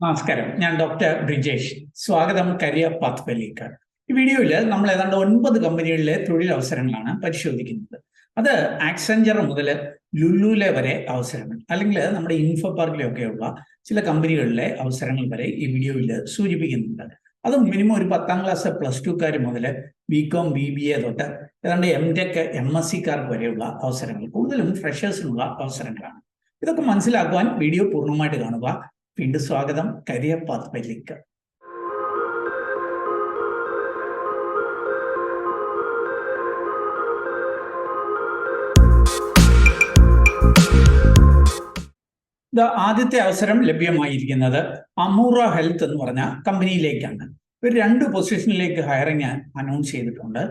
നമസ്കാരം, ഞാൻ ഡോക്ടർ ബ്രിജേഷ്. സ്വാഗതം കരിയർ പാത്വേയിലേക്ക്. ഈ വീഡിയോയിൽ നമ്മൾ ഏതാണ്ട് 9 കമ്പനികളിലെ തൊഴിലവസരങ്ങളാണ് പരിശോധിക്കുന്നത്. അത് ആക്സെഞ്ചർ മുതൽ ലുലുലെ വരെ അവസരങ്ങൾ, അല്ലെങ്കിൽ നമ്മുടെ ഇൻഫോ പാർക്കിലൊക്കെയുള്ള ചില കമ്പനികളിലെ അവസരങ്ങൾ വരെ ഈ വീഡിയോയിൽ സൂചിപ്പിക്കുന്നുണ്ട്. അത് മിനിമം ഒരു 10ാം ക്ലാസ് +2 മുതൽ ബികോം BBA തൊട്ട് ഏതാണ്ട് MTech MSc വരെയുള്ള അവസരങ്ങൾ, കൂടുതലും ഫ്രഷേഴ്സിനുള്ള അവസരങ്ങളാണ്. ഇതൊക്കെ മനസ്സിലാക്കുവാൻ വീഡിയോ പൂർണ്ണമായിട്ട് കാണുക. വീണ്ടും സ്വാഗതം കരിയർ പാത്വേയിലേക്ക്. ആദ്യത്തെ അവസരം ലഭ്യമായിരിക്കുന്നത് അമൂറ ഹെൽത്ത് എന്ന് പറഞ്ഞ കമ്പനിയിലേക്കാണ്. ഒരു 2 പൊസിഷനിലേക്ക് ഹയറിംഗ് അനൗൺസ് ചെയ്തിട്ടുണ്ട്.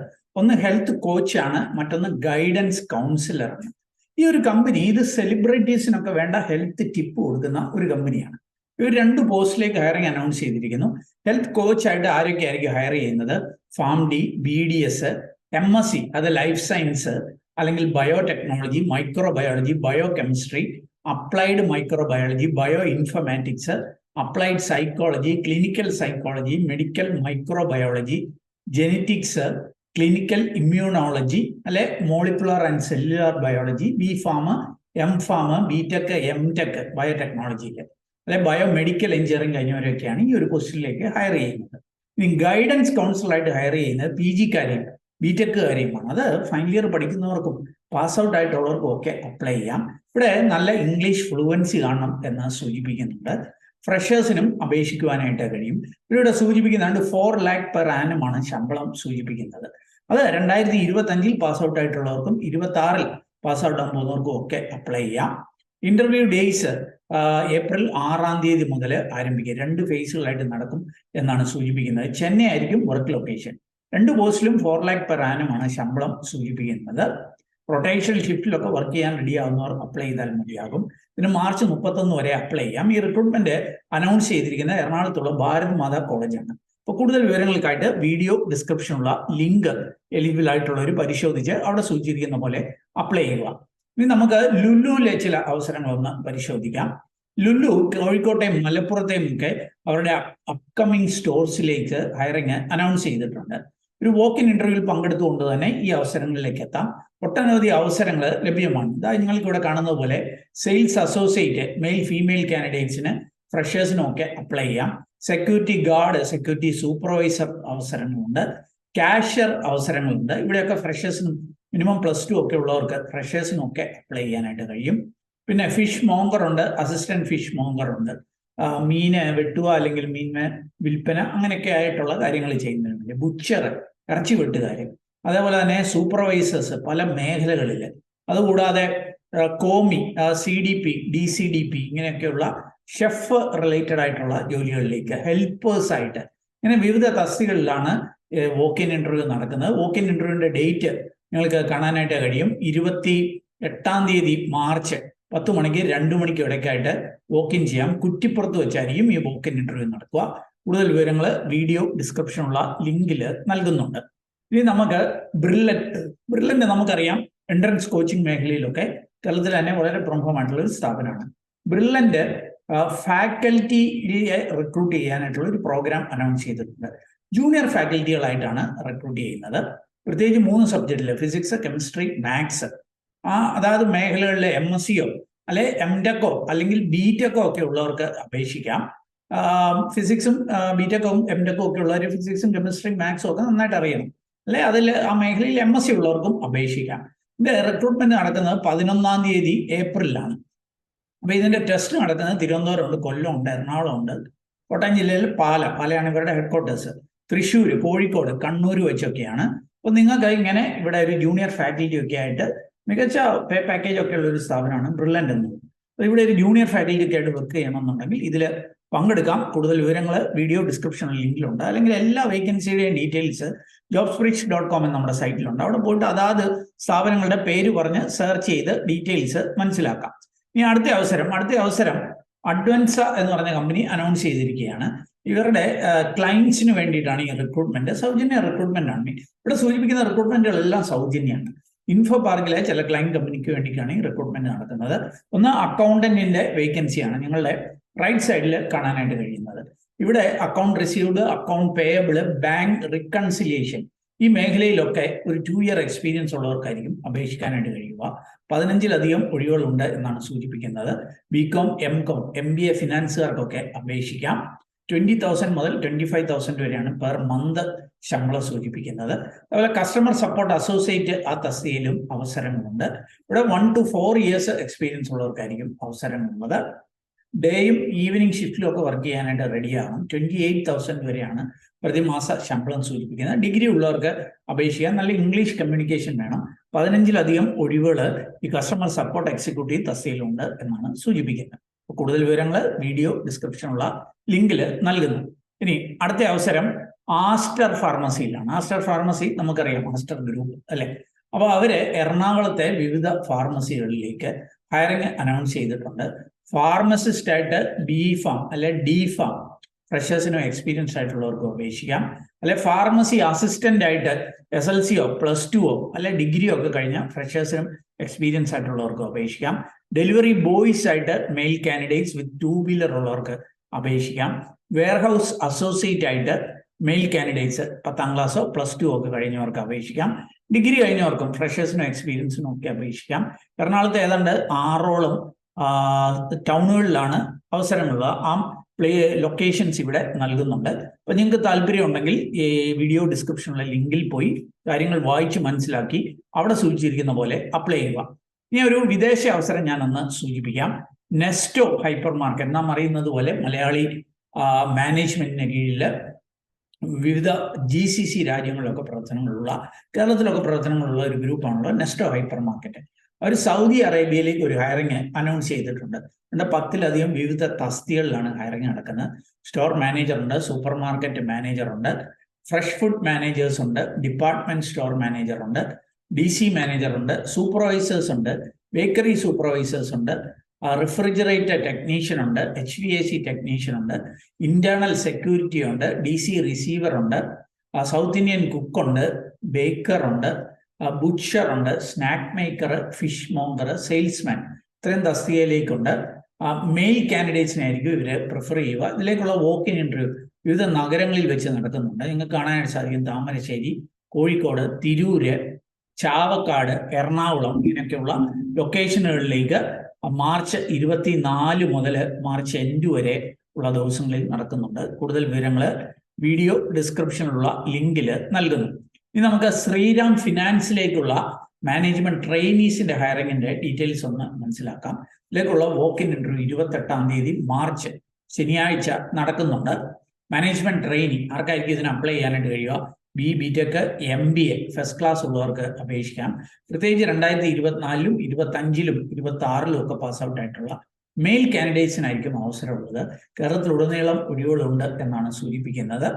ഒന്ന് ഹെൽത്ത് കോച്ചാണ്, മറ്റൊന്ന് ഗൈഡൻസ് കൗൺസിലറാണ്. ഈ ഒരു കമ്പനി ഇത് സെലിബ്രിറ്റീസിനൊക്കെ വേണ്ട ഹെൽത്ത് ടിപ്പ് കൊടുക്കുന്ന ഒരു കമ്പനിയാണ്. ഇവർ 2 പോസ്റ്റിലേക്ക് ഹയറിംഗ് അനൗൺസ് ചെയ്തിരിക്കുന്നു. ഹെൽത്ത് കോച്ചായിട്ട് ആരൊക്കെയായിരിക്കും ഹയർ ചെയ്യുന്നത്? PharmD, BDS, MSc അത് ലൈഫ് സയൻസ് അല്ലെങ്കിൽ biotechnology, microbiology, biochemistry, applied microbiology, bio informatics, applied psychology, clinical psychology, medical microbiology, genetics, clinical immunology അല്ലെ molecular and cellular biology, B.Pharm, M.Pharm, B.Tech, M.Tech ബയോടെക്നോളജിക്ക് അല്ലെ biomedical engineering കഴിഞ്ഞവരൊക്കെയാണ് ഈ ഒരു പോസ്റ്റിലേക്ക് higher ചെയ്യുന്നത്. ഇനി ഗൈഡൻസ് കൗൺസിലറായിട്ട് ഹയർ ചെയ്യുന്നത് PG-കാരെയും B.Tech-കാരെയുമാണ്. അത് ഫൈനൽ ഇയർ പഠിക്കുന്നവർക്കും പാസ് ഔട്ട് ആയിട്ടുള്ളവർക്കും ഒക്കെ അപ്ലൈ ചെയ്യാം. ഇവിടെ നല്ല ഇംഗ്ലീഷ് ഫ്ലുവൻസി കാണണം എന്ന് സൂചിപ്പിക്കുന്നുണ്ട്. ഫ്രഷേഴ്സിനും അപേക്ഷിക്കുവാനായിട്ട് കഴിയും. ഇവിടെ സൂചിപ്പിക്കുന്നുണ്ട് 4 lakh per annum ആണ് ശമ്പളം സൂചിപ്പിക്കുന്നത്. അത് 2025 പാസ് ഔട്ട് ആയിട്ടുള്ളവർക്കും 26 പാസ് ഔട്ട് ആകാൻ പോകുന്നവർക്കും ഒക്കെ അപ്ലൈ ചെയ്യാം. ഇന്റർവ്യൂ ഡേയ്സ് ഏപ്രിൽ 6 മുതൽ ആരംഭിക്കുക. 2 ഫേസുകളായിട്ട് നടക്കും എന്നാണ് സൂചിപ്പിക്കുന്നത്. ചെന്നൈ ആയിരിക്കും work location. 2 പോസ്റ്റിലും 4 lakh per annum ആണ് ശമ്പളം സൂചിപ്പിക്കുന്നത്. റൊട്ടേഷൻ ഷിഫ്റ്റിലൊക്കെ വർക്ക് ചെയ്യാൻ റെഡി ആവുന്നവർ അപ്ലൈ ചെയ്താൽ മതിയാകും. ഇതിന് മാർച്ച് 31 വരെ അപ്ലൈ ചെയ്യാം. ഈ റിക്രൂട്ട്മെന്റ് അനൗൺസ് ചെയ്തിരിക്കുന്നത് എറണാകുളത്തുള്ള ഭാരത് മാതാ കോളേജാണ്. അപ്പോൾ കൂടുതൽ വിവരങ്ങൾക്കായിട്ട് വീഡിയോ ഡിസ്ക്രിപ്ഷനുള്ള ലിങ്ക് എലിജിബിൾ ആയിട്ടുള്ളവർ പരിശോധിച്ച് അവിടെ സൂചിപ്പിക്കുന്ന പോലെ അപ്ലൈ ചെയ്യുക. ഇനി നമുക്ക് ലുലുവിലെ ചില അവസരങ്ങളൊന്ന് പരിശോധിക്കാം. ലുലു കോഴിക്കോട്ടെയും മലപ്പുറത്തെയും ഒക്കെ അവരുടെ അപ്കമിങ് സ്റ്റോർസിലേക്ക് ഹയറിംഗ് അനൗൺസ് ചെയ്തിട്ടുണ്ട്. ഒരു വോക്ക്-ഇൻ ഇന്റർവ്യൂവിൽ പങ്കെടുത്തുകൊണ്ട് തന്നെ ഈ അവസരങ്ങളിലേക്ക് എത്താം. ഒട്ടനവധി അവസരങ്ങൾ ലഭ്യമാണ്. അതായത് നിങ്ങൾക്ക് ഇവിടെ കാണുന്നത് പോലെ സെയിൽസ് അസോസിയേറ്റ് മെയിൽ ഫീമെയിൽ കാൻഡിഡേറ്റ്സിന് ഫ്രഷേഴ്സിനും ഒക്കെ അപ്ലൈ ചെയ്യാം. സെക്യൂരിറ്റി ഗാർഡ്, സെക്യൂരിറ്റി സൂപ്പർവൈസർ അവസരങ്ങളുണ്ട്. കാഷ്യർ അവസരങ്ങളുണ്ട്. ഇവിടെയൊക്കെ ഫ്രഷേഴ്സിനും മിനിമം +2 ഒക്കെ ഉള്ളവർക്ക് ഫ്രഷേഴ്സിനും ഒക്കെ അപ്ലൈ ചെയ്യാനായിട്ട് കഴിയും. പിന്നെ ഫിഷ് മോങ്കർ ഉണ്ട്, അസിസ്റ്റന്റ് ഫിഷ് മോങ്കർ ഉണ്ട്. മീന് വെട്ടുക അല്ലെങ്കിൽ മീൻ വിൽപ്പന അങ്ങനെയൊക്കെ ആയിട്ടുള്ള കാര്യങ്ങൾ ചെയ്യുന്നുണ്ട്. ബുച്ചർ, ഇറച്ചി വെട്ടുകാർ, അതേപോലെ തന്നെ സൂപ്പർവൈസേഴ്സ് പല മേഖലകളിൽ. അതുകൂടാതെ കോമി, CDP, DCDP ഇങ്ങനെയൊക്കെയുള്ള ഷെഫ് റിലേറ്റഡ് ആയിട്ടുള്ള ജോലികളിലേക്ക് ഹെൽപ്പേഴ്സ് ആയിട്ട് ഇങ്ങനെ വിവിധ തസ്തികളിലാണ് വോക്ക്-ഇൻ ഇന്റർവ്യൂ നടക്കുന്നത്. വോക്ക്-ഇൻ ഇന്റർവ്യൂവിന്റെ ഡേറ്റ് നിങ്ങൾക്ക് കാണാനായിട്ട് കഴിയും. 28 മാർച്ച് 10 മണിക്ക് 2 മണിക്ക് ഇടയ്ക്കായിട്ട് വോക്ക്-ഇൻ ചെയ്യാം. കുറ്റിപ്പുറത്ത് വെച്ചായിരിക്കും ഈ വോക്ക്-ഇൻ ഇന്റർവ്യൂ നടക്കുക. കൂടുതൽ വിവരങ്ങൾ വീഡിയോ ഡിസ്ക്രിപ്ഷനുള്ള ലിങ്കിൽ നൽകുന്നുണ്ട്. ഇനി നമുക്ക് ബ്രില്ലന്റ് നമുക്കറിയാം എൻട്രൻസ് കോച്ചിങ് മേഖലയിലൊക്കെ കേരളത്തിൽ തന്നെ വളരെ പ്രമുഖമായിട്ടുള്ള ഒരു സ്ഥാപനമാണ്. ബ്രില്ലന്റ് ഫാക്കൽറ്റിയെ റിക്രൂട്ട് ചെയ്യാനായിട്ടുള്ള ഒരു പ്രോഗ്രാം അനൗൺസ് ചെയ്തിട്ടുണ്ട്. ജൂനിയർ ഫാക്കൽറ്റികളായിട്ടാണ് റിക്രൂട്ട് ചെയ്യുന്നത്. പ്രത്യേകിച്ച് 3 സബ്ജക്റ്റിൽ ഫിസിക്സ്, കെമിസ്ട്രി, മാത്സ് അതായത് മേഖലകളിലെ MScയോ അല്ലെ MTechോ അല്ലെങ്കിൽ B.Techോ ഒക്കെ ഉള്ളവർക്ക് അപേക്ഷിക്കാം. ഫിസിക്സും B.Techും MTechും ഒക്കെ ഉള്ളവർ ഫിസിക്സും കെമിസ്ട്രിയും മാത്സും ഒക്കെ നന്നായിട്ട് അറിയണം. അല്ലെ അതിൽ ആ മേഖലയിൽ MSc ഉള്ളവർക്കും അപേക്ഷിക്കാം. ഇതിന്റെ റിക്രൂട്ട്മെന്റ് നടക്കുന്നത് 11 ഏപ്രിലാണ്. അപ്പൊ ഇതിന്റെ ടെസ്റ്റ് നടക്കുന്നത് തിരുവനന്തപുരമുണ്ട്, കൊല്ലമുണ്ട്, എറണാകുളമുണ്ട്, കോട്ടയം ജില്ലയിൽ പാലയാണ് ഇവരുടെ ഹെഡ്ക്വാർട്ടേഴ്സ്. തൃശ്ശൂർ, കോഴിക്കോട്, കണ്ണൂർ വെച്ചൊക്കെയാണ്. അപ്പോൾ നിങ്ങൾക്ക് ഇങ്ങനെ ഇവിടെ ഒരു ജൂനിയർ ഫാക്കൽറ്റി ഒക്കെ ആയിട്ട് മികച്ച പേ പാക്കേജ് ഒക്കെ ഉള്ള ഒരു സ്ഥാപനമാണ് ബ്രില്ലന്റ് എന്നത്. അപ്പോൾ ഇവിടെ ഒരു ജൂനിയർ ഫാക്കൽറ്റി ഒക്കെ ആയിട്ട് വർക്ക് ചെയ്യണമെന്നുണ്ടെങ്കിൽ ഇതിൽ പങ്കെടുക്കാം. കൂടുതൽ വിവരങ്ങൾ വീഡിയോ ഡിസ്ക്രിപ്ഷനിൽ ലിങ്കിലുണ്ട്. അല്ലെങ്കിൽ എല്ലാ വേക്കൻസിയുടെയും ഡീറ്റെയിൽസ് jobsbridge.com എന്ന നമ്മുടെ സൈറ്റിലുണ്ട്. അവിടെ പോയിട്ട് അതാത് സ്ഥാപനങ്ങളുടെ പേര് പറഞ്ഞ് സെർച്ച് ചെയ്ത് ഡീറ്റെയിൽസ് മനസ്സിലാക്കാം. ഇനി അടുത്ത അവസരം അഡ്വൻസ എന്ന് പറഞ്ഞ കമ്പനി അനൗൺസ് ചെയ്തിരിക്കുകയാണ്. ഇവരുടെ ക്ലയൻസിന് വേണ്ടിയിട്ടാണ് ഈ റിക്രൂട്ട്മെന്റ്. സൗജന്യ റിക്രൂട്ട്മെന്റ് ആണ്. ഇവിടെ സൂചിപ്പിക്കുന്ന റിക്രൂട്ട്മെന്റുകളെല്ലാം സൗജന്യമാണ്. ഇൻഫോ പാർക്കിലെ ചില ക്ലയന്റ് കമ്പനിക്ക് വേണ്ടിയിട്ടാണ് ഈ റിക്രൂട്ട്മെന്റ് നടത്തുന്നത്. ഒന്ന് അക്കൗണ്ടന്റിന്റെ വേക്കൻസിയാണ്. നിങ്ങളുടെ റൈറ്റ് സൈഡിൽ കാണാനായിട്ട് കഴിയുന്നത്. ഇവിടെ account received, account payable, bank reconciliation, ഈ മേഖലയിലൊക്കെ ഒരു 2 ഇയർ എക്സ്പീരിയൻസ് ഉള്ളവർക്കായിരിക്കും അപേക്ഷിക്കാനായിട്ട് കഴിയുക. 15-ലധികം ഒഴിവുകളുണ്ട് എന്നാണ് സൂചിപ്പിക്കുന്നത്. ബികോം, എംകോം, MBA ഫിനാൻസുകാർക്കൊക്കെ അപേക്ഷിക്കാം. 20,000 മുതൽ 25,000 വരെയാണ് പെർ മന്ത് ശമ്പളം സൂചിപ്പിക്കുന്നത്. അതുപോലെ കസ്റ്റമർ സപ്പോർട്ട് അസോസിയേറ്റ് ആ തസ്തികയിലും അവസരങ്ങളുണ്ട്. ഇവിടെ 1 to 4 ഇയേഴ്സ് എക്സ്പീരിയൻസ് ഉള്ളവർക്കായിരിക്കും അവസരമുള്ളത്. ഡേയും ഈവനിങ് ഷിഫ്റ്റിലും ഒക്കെ വർക്ക് ചെയ്യാനായിട്ട് റെഡിയാകും. 28,000 വരെയാണ് പ്രതിമാസ ശമ്പളം സൂചിപ്പിക്കുന്നത്. ഡിഗ്രി ഉള്ളവർക്ക് അപേക്ഷിക്കാൻ. നല്ല ഇംഗ്ലീഷ് കമ്മ്യൂണിക്കേഷൻ വേണം. 15-ലധികം ഒഴിവുകൾ ഈ കസ്റ്റമർ സപ്പോർട്ട് എക്സിക്യൂട്ടീവ് തസ്തികയിലുണ്ട് എന്നാണ് സൂചിപ്പിക്കുന്നത്. കൂടുതൽ വിവരങ്ങൾ വീഡിയോ ഡിസ്ക്രിപ്ഷനുള്ള ലിങ്കിൽ നൽകുന്നു. ഇനി അടുത്ത അവസരം ആസ്റ്റർ ഫാർമസിയിലാണ്. ആസ്റ്റർ ഫാർമസി നമുക്കറിയാം, ആസ്റ്റർ ഗ്രൂപ്പ് അല്ലെ. അപ്പോൾ അവര് എറണാകുളത്തെ വിവിധ ഫാർമസികളിലേക്ക് ഹയറിംഗ് അനൗൺസ് ചെയ്തിട്ടുണ്ട്. ഫാർമസിസ്റ്റ് ആയിട്ട് B.Pharm അല്ലെ D.Pharm ഫ്രഷേഴ്സിനോ എക്സ്പീരിയൻസ് ആയിട്ടുള്ളവർക്കോ അപേക്ഷിക്കാം. അല്ലെ ഫാർമസി അസിസ്റ്റന്റ് ആയിട്ട് SLCയോ +2ഓ അല്ലെ ഡിഗ്രിയോ ഒക്കെ കഴിഞ്ഞ ഫ്രഷേഴ്സിനും എക്സ്പീരിയൻസ് ആയിട്ടുള്ളവർക്കോ അപേക്ഷിക്കാം. ഡെലിവറി ബോയ്സ് ആയിട്ട് മെയിൽ കാൻഡിഡേറ്റ്സ് വിത്ത് 2 വീലർ ഉള്ളവർക്ക് അപേക്ഷിക്കാം. വെയർഹൗസ് അസോസിയേറ്റ് ആയിട്ട് മെയിൽ കാൻഡിഡേറ്റ്സ് 10ാം ക്ലാസ്സോ +2 ഒക്കെ കഴിഞ്ഞവർക്ക് അപേക്ഷിക്കാം. ഡിഗ്രി കഴിഞ്ഞവർക്കും ഫ്രഷേഴ്സിനും എക്സ്പീരിയൻസിനും ഒക്കെ അപേക്ഷിക്കാം. എറണാകുളത്ത് ഏതാണ്ട് 6ഓളം ടൗണുകളിലാണ് അവസരമുള്ളത്. ആ ലൊക്കേഷൻസ് ഇവിടെ നൽകുന്നുണ്ട്. അപ്പൊ നിങ്ങൾക്ക് താല്പര്യം ഉണ്ടെങ്കിൽ ഈ വീഡിയോ ഡിസ്ക്രിപ്ഷനിലെ ലിങ്കിൽ പോയി കാര്യങ്ങൾ വായിച്ച് മനസ്സിലാക്കി അവിടെ സൂചിച്ചിരിക്കുന്ന പോലെ അപ്ലൈ ചെയ്യുക. ഇനി ഒരു വിദേശ അവസരം ഞാനൊന്ന് സൂചിപ്പിക്കാം. നെസ്റ്റോ ഹൈപ്പർ മാർക്കറ്റ്, നാം അറിയുന്നത് പോലെ മലയാളി മാനേജ്മെന്റിന് കീഴിൽ വിവിധ GCC രാജ്യങ്ങളിലൊക്കെ പ്രവർത്തനങ്ങളുള്ള, കേരളത്തിലൊക്കെ പ്രവർത്തനങ്ങളുള്ള ഒരു ഗ്രൂപ്പാണല്ലോ നെസ്റ്റോ ഹൈപ്പർ മാർക്കറ്റ്. അവർ സൗദി അറേബ്യയിലേക്ക് ഒരു ഹയറിംഗ് അനൗൺസ് ചെയ്തിട്ടുണ്ട്. 10-ലധികം വിവിധ തസ്തികളിലാണ് ഹയറിംഗ് നടക്കുന്നത്. സ്റ്റോർ മാനേജർ ഉണ്ട്, സൂപ്പർ മാർക്കറ്റ് മാനേജർ ഉണ്ട്, ഫ്രഷ് ഫുഡ് മാനേജേഴ്സ് ഉണ്ട്, ഡിപ്പാർട്ട്മെന്റ് സ്റ്റോർ മാനേജർ ഉണ്ട്, DC മാനേജർ ഉണ്ട്, സൂപ്പർവൈസേഴ്സ് ഉണ്ട്, ബേക്കറി സൂപ്പർവൈസേഴ്സ് ഉണ്ട്, റിഫ്രിജറേറ്റർ ടെക്നീഷ്യൻ ഉണ്ട്, HVAC ടെക്നീഷ്യൻ ഉണ്ട്, ഇന്റേണൽ സെക്യൂരിറ്റി ഉണ്ട്, DC റിസീവർ ഉണ്ട്, സൗത്ത് ഇന്ത്യൻ കുക്ക് ഉണ്ട്, ബേക്കർ ഉണ്ട്, ബുച്ചർ ഉണ്ട്, snack maker, fish monger, salesman, ഇത്രയും തസ്തികയിലേക്കുണ്ട്. മെയിൽ കാൻഡിഡേറ്റ്സിനായിരിക്കും ഇവര് പ്രിഫർ ചെയ്യുക. ഇതിലേക്കുള്ള വോക്ക് ഇൻ ഇന്റർവ്യൂ വിവിധ നഗരങ്ങളിൽ വെച്ച് നടക്കുന്നുണ്ട്. നിങ്ങൾക്ക് കാണാനായിട്ട് സാധിക്കും. താമരശ്ശേരി, കോഴിക്കോട്, തിരൂര്, ചാവക്കാട്, എറണാകുളം ഇങ്ങനെയൊക്കെയുള്ള ലൊക്കേഷനുകളിലേക്ക് മാർച്ച് 24 മുതൽ മാർച്ച് 8 വരെ ഉള്ള ദിവസങ്ങളിൽ നടക്കുന്നുണ്ട്. കൂടുതൽ വിവരങ്ങൾ വീഡിയോ ഡിസ്ക്രിപ്ഷനിലുള്ള ലിങ്കിൽ നൽകുന്നു. ഇനി നമുക്ക് ശ്രീറാം ഫിനാൻസിലേക്കുള്ള മാനേജ്മെന്റ് ട്രെയിനീസിന്റെ ഹയറിംഗിന്റെ ഡീറ്റെയിൽസ് ഒന്ന് മനസ്സിലാക്കാം. ഇതിലേക്കുള്ള വോക്ക് ഇൻ ഇന്റർവ്യൂ 28-ാം തീയതി മാർച്ച് ശനിയാഴ്ച നടക്കുന്നുണ്ട്. മാനേജ്മെന്റ് ട്രെയിനി ആർക്കായിരിക്കും ഇതിന് അപ്ലൈ ചെയ്യാനായിട്ട് കഴിയുക? BTech, MBA ഫസ്റ്റ് ക്ലാസ് ഉള്ളവർക്ക് അപേക്ഷിക്കാം. പ്രത്യേകിച്ച് 2024-ലും 25-ലും 26-ലും ഒക്കെ പാസ് ഔട്ട് ആയിട്ടുള്ള മെയിൽ കാൻഡിഡേറ്റ്സിനായിരിക്കും അവസരമുള്ളത്. കേരളത്തിലുടനീളം ഒഴിവുകളുണ്ട് എന്നാണ് സൂചിപ്പിക്കുന്നത്.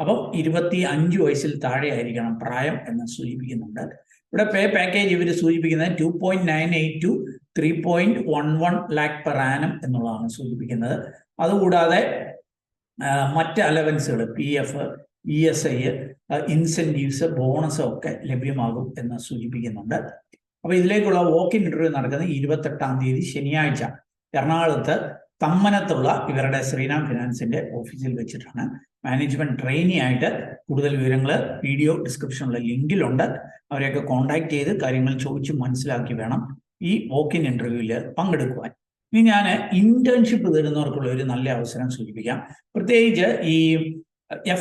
അപ്പം 25 വയസ്സിൽ താഴെ ആയിരിക്കണം പ്രായം എന്ന് സൂചിപ്പിക്കുന്നുണ്ട്. ഇവിടെ പേ പാക്കേജ് ഇവർ സൂചിപ്പിക്കുന്നത് 2.98 to 3.11 lakh per annum എന്നുള്ളതാണ് സൂചിപ്പിക്കുന്നത്. അതുകൂടാതെ മറ്റ് അലവൻസുകൾ PF, ESI, ഇൻസെന്റീവ്സ്, ബോണസ് ഒക്കെ ലഭ്യമാകും എന്ന് സൂചിപ്പിക്കുന്നുണ്ട്. അപ്പൊ ഇതിലേക്കുള്ള വോക്ക് ഇൻ ഇന്റർവ്യൂ നടക്കുന്നത് 28-ാം തീയതി ശനിയാഴ്ച എറണാകുളത്ത് തമ്മനത്തുള്ള ഇവരുടെ ശ്രീറാം ഫിനാൻസിന്റെ ഓഫീസിൽ വെച്ചിട്ടാണ്. മാനേജ്മെന്റ് ട്രെയിനി ആയിട്ട് കൂടുതൽ വിവരങ്ങൾ വീഡിയോ ഡിസ്ക്രിപ്ഷനിലുള്ള ലിങ്കിലുണ്ട്. അവരെയൊക്കെ കോൺടാക്ട് ചെയ്ത് കാര്യങ്ങൾ ചോദിച്ച് മനസ്സിലാക്കി വേണം ഈ വോക്ക് ഇൻ ഇന്റർവ്യൂവിൽ പങ്കെടുക്കുവാൻ. ഇനി ഞാൻ ഇന്റേൺഷിപ്പ് തരുന്നവർക്കുള്ള ഒരു നല്ല അവസരം സൂചിപ്പിക്കാം. പ്രത്യേകിച്ച് ഈ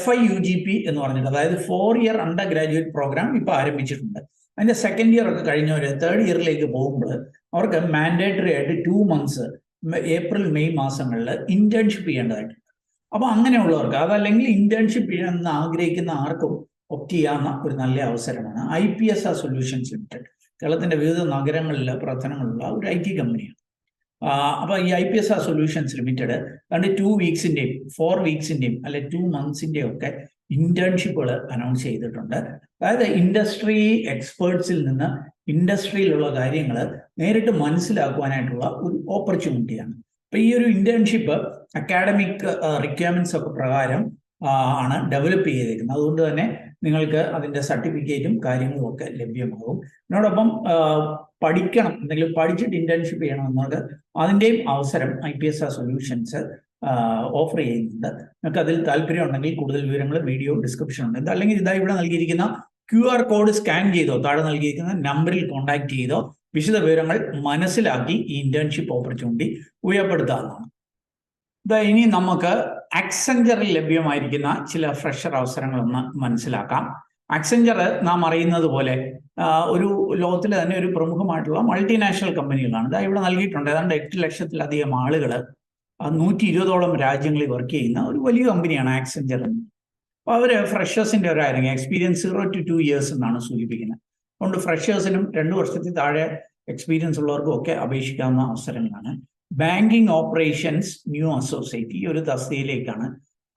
FIUGP എന്ന് പറഞ്ഞിട്ട്, അതായത് 4 ഇയർ അണ്ടർ ഗ്രാജുവേറ്റ് പ്രോഗ്രാം ഇപ്പൊ ആരംഭിച്ചിട്ടുണ്ട്. അതിന്റെ 2nd ഇയർ ഒക്കെ കഴിഞ്ഞവര് 3rd ഇയറിലേക്ക് പോകുമ്പോൾ അവർക്ക് മാൻഡേറ്ററി ആയിട്ട് 2 months ഏപ്രിൽ മെയ് മാസങ്ങളിൽ ഇന്റേൺഷിപ്പ് ചെയ്യേണ്ടതായിട്ടുണ്ട്. അപ്പൊ അങ്ങനെയുള്ളവർക്ക്, അതല്ലെങ്കിൽ ഇന്റേൺഷിപ്പ് ചെയ്യണമെന്ന് ആഗ്രഹിക്കുന്ന ആർക്കും ഒപ്റ്റ് ചെയ്യാവുന്ന ഒരു നല്ല അവസരമാണ്. IPSR സൊല്യൂഷൻസ് ലിമിറ്റഡ് കേരളത്തിന്റെ വിവിധ നഗരങ്ങളിലെ പ്രവർത്തനങ്ങളുള്ള ഒരു IT കമ്പനിയാണ്. അപ്പൊ ഈ IPSR സൊല്യൂഷൻസ് ലിമിറ്റഡ് 2 വീക്സിന്റെയും 4 വീക്സിന്റെയും അല്ലെ 2 monthsന്റെയും ഒക്കെ ഇന്റേൺഷിപ്പുകൾ അനൗൺസ് ചെയ്തിട്ടുണ്ട്. അതായത് ഇൻഡസ്ട്രി എക്സ്പേർട്സിൽ നിന്ന് ഇൻഡസ്ട്രിയിലുള്ള കാര്യങ്ങൾ നേരിട്ട് മനസ്സിലാക്കുവാനായിട്ടുള്ള ഒരു ഓപ്പർച്യൂണിറ്റിയാണ്. അപ്പൊ ഈ ഒരു ഇന്റേൺഷിപ്പ് അക്കാഡമിക് റിക്വയർമെന്റ്സ് ഒക്കെ പ്രകാരം ആണ് ഡെവലപ്പ് ചെയ്തേക്കുന്നത്. അതുകൊണ്ട് തന്നെ നിങ്ങൾക്ക് അതിൻ്റെ സർട്ടിഫിക്കറ്റും കാര്യങ്ങളും ഒക്കെ ലഭ്യമാകും. ഇതിനോടൊപ്പം പഠിക്കണം, എന്തെങ്കിലും പഠിച്ചിട്ട് ഇന്റേൺഷിപ്പ് ചെയ്യണമെന്നത് അതിൻ്റെയും അവസരം IPSR സൊല്യൂഷൻസ് ഓഫർ ചെയ്യുന്നുണ്ട്. നിങ്ങൾക്ക് അതിൽ താല്പര്യം ഉണ്ടെങ്കിൽ കൂടുതൽ വിവരങ്ങൾ വീഡിയോ ഡിസ്ക്രിപ്ഷൻ ഉണ്ട്. അല്ലെങ്കിൽ ഇതാ ഇവിടെ നൽകിയിരിക്കുന്ന QR കോഡ് സ്കാൻ ചെയ്തോ താഴെ നൽകിയിരിക്കുന്ന നമ്പറിൽ കോൺടാക്ട് ചെയ്തോ വിശദ വിവരങ്ങൾ മനസ്സിലാക്കി ഈ ഇന്റേൺഷിപ്പ് ഓപ്പർച്യൂണിറ്റി ഉപയോഗപ്പെടുത്താവുന്നതാണ്. ഇനി നമുക്ക് അക്സെഞ്ചറിൽ ലഭ്യമായിരിക്കുന്ന ചില ഫ്രഷർ അവസരങ്ങളൊന്ന് മനസ്സിലാക്കാം. അക്സെഞ്ചർ നാം അറിയുന്നത് പോലെ ഒരു ലോകത്തിലെ തന്നെ ഒരു പ്രമുഖമായിട്ടുള്ള മൾട്ടിനാഷണൽ കമ്പനികളാണ്. ഇതാ ഇവിടെ നൽകിയിട്ടുണ്ട്. ഏതാണ്ട് 8 ലക്ഷത്തിലധികം ആളുകൾ 120ഓളം രാജ്യങ്ങളിൽ വർക്ക് ചെയ്യുന്ന ഒരു വലിയ കമ്പനിയാണ് ആക്സെഞ്ചർ. അപ്പോൾ അവർ ഫ്രഷേഴ്സിന്റെ ഒരു ആയിരിക്കും എക്സ്പീരിയൻസ് 0 to 2 years എന്നാണ് സൂചിപ്പിക്കുന്നത്. അതുകൊണ്ട് ഫ്രഷേഴ്സിനും 2 വർഷത്തിൽ താഴെ എക്സ്പീരിയൻസ് ഉള്ളവർക്കും ഒക്കെ അപേക്ഷിക്കാവുന്ന അവസരങ്ങളാണ്. ബാങ്കിങ് ഓപ്പറേഷൻസ് ന്യൂ അസോസിയേറ്റ് ഈ ഒരു തസ്തികയിലേക്കാണ്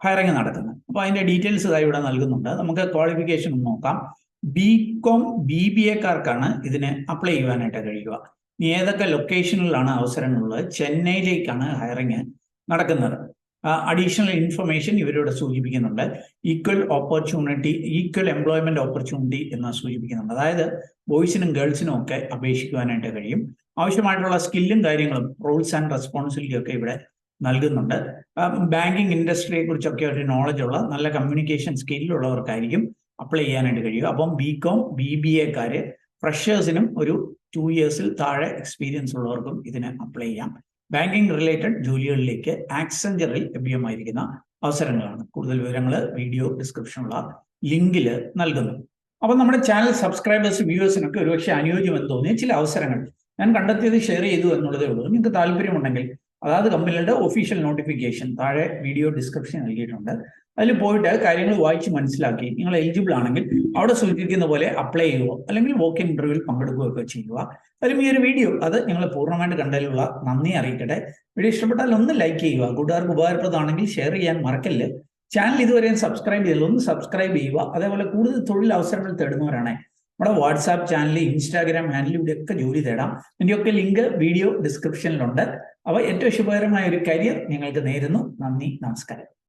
ഹയറിംഗ് നടക്കുന്നത്. അപ്പോൾ അതിന്റെ ഡീറ്റെയിൽസ് ഇതായി ഇവിടെ നൽകുന്നുണ്ട്. നമുക്ക് ക്വാളിഫിക്കേഷൻ നോക്കാം. BCom BBAക്കാർക്കാണ് ഇതിന് അപ്ലൈ ചെയ്യുവാനായിട്ട് കഴിയുക. ഇനി ഏതൊക്കെ ലൊക്കേഷനിലാണ് അവസരങ്ങളുള്ളത്? ചെന്നൈയിലേക്കാണ് ഹയറിംഗ് നടക്കുന്നത്. അഡീഷണൽ ഇൻഫർമേഷൻ ഇവരിവിടെ സൂചിപ്പിക്കുന്നുണ്ട്. ഈക്വൽ എംപ്ലോയ്മെന്റ് ഓപ്പർച്യൂണിറ്റി എന്ന് സൂചിപ്പിക്കുന്നുണ്ട്. അതായത് ബോയ്സിനും ഗേൾസിനും ഒക്കെ അപേക്ഷിക്കുവാനായിട്ട് കഴിയും. ആവശ്യമായിട്ടുള്ള സ്കില്ലും കാര്യങ്ങളും റോൾസ് ആൻഡ് റെസ്പോൺസിബിലിറ്റി ഒക്കെ ഇവിടെ നൽകുന്നുണ്ട്. ബാങ്കിങ് ഇൻഡസ്ട്രിയെ കുറിച്ചൊക്കെ ഒരു നോളജ് ഉള്ള നല്ല കമ്മ്യൂണിക്കേഷൻ സ്കില്ലുള്ളവർക്കായിരിക്കും അപ്ലൈ ചെയ്യാനായിട്ട് കഴിയുക. അപ്പം BCom BBAക്കാര് ഫ്രഷേഴ്സിനും ഒരു 2 years താഴെ എക്സ്പീരിയൻസ് ഉള്ളവർക്കും ഇതിന് അപ്ലൈ ചെയ്യാം. ബാങ്കിങ് റിലേറ്റഡ് ജോലികളിലേക്ക് ആക്സെഞ്ചറിൽ ലഭ്യമായിരിക്കുന്ന അവസരങ്ങളാണ്. കൂടുതൽ വിവരങ്ങൾ വീഡിയോ ഡിസ്ക്രിപ്ഷനുള്ള ലിങ്കിൽ നൽകുന്നു. അപ്പം നമ്മുടെ ചാനൽ സബ്സ്ക്രൈബേഴ്സ് വ്യൂവേഴ്സിനൊക്കെ ഒരുപക്ഷെ അനുയോജ്യമെന്ന് തോന്നിയ ചില അവസരങ്ങൾ ഞാൻ കണ്ടെത്തിയത് ഷെയർ ചെയ്തു എന്നുള്ളതേ ഉള്ളൂ. നിങ്ങൾക്ക് താല്പര്യമുണ്ടെങ്കിൽ അതായത് കമ്പനികളുടെ ഒഫീഷ്യൽ നോട്ടിഫിക്കേഷൻ താഴെ വീഡിയോ ഡിസ്ക്രിപ്ഷൻ നൽകിയിട്ടുണ്ട്. അതിൽ പോയിട്ട് കാര്യങ്ങൾ വായിച്ച് മനസ്സിലാക്കി നിങ്ങൾ എലിജിബിൾ ആണെങ്കിൽ അവിടെ സൂചിപ്പിക്കുന്ന പോലെ അപ്ലൈ ചെയ്യുക, അല്ലെങ്കിൽ വോക്ക് ഇന്റർവ്യൂവിൽ പങ്കെടുക്കുകയൊക്കെ ചെയ്യുക. അതിലും ഈ ഒരു വീഡിയോ അത് നിങ്ങൾ പൂർണ്ണമായിട്ട് കണ്ടതിലുള്ള നന്ദി അറിയിക്കട്ടെ. വീഡിയോ ഇഷ്ടപ്പെട്ടാൽ ഒന്ന് ലൈക്ക് ചെയ്യുക. കൂട്ടുകാർക്ക് ഉപകാരപ്രദമാണെങ്കിൽ ഷെയർ ചെയ്യാൻ മറക്കല്ല്. ചാനൽ ഇതുവരെയും സബ്സ്ക്രൈബ് ചെയ്തില്ല, ഒന്ന് സബ്സ്ക്രൈബ് ചെയ്യുക. അതേപോലെ കൂടുതൽ തൊഴിൽ അവസരങ്ങൾ തേടുന്നവരാണ് നമ്മുടെ വാട്സാപ്പ് ചാനൽ, ഇൻസ്റ്റാഗ്രാം ഹാൻഡിൽ ഇവിടെയൊക്കെ ജോലി തേടാം. ഇതിൻ്റെയൊക്കെ ലിങ്ക് വീഡിയോ ഡിസ്ക്രിപ്ഷനിലുണ്ട്. അപ്പോൾ ഏറ്റവും ശുഭകരമായ ഒരു കരിയർ നിങ്ങൾക്ക് നേരുന്നു. നന്ദി, നമസ്കാരം.